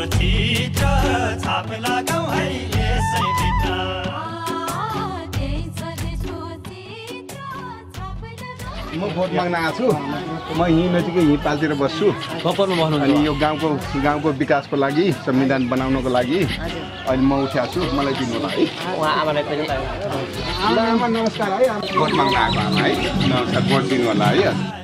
चित्र छाप लगाऊ है यसै भित्र म भोट माग्न आएको छु म यहीँ नजिकै यहीँ पालतिर बस्छु अनि यो गाउँको विकासको लागि संविधान बनाउनको लागि अहिले म उठ्याएको छु मलाई दिनु होला है आमा नमस्कार है भोट माग्न आएको आमा है नमस्कार भोट दिनु होला है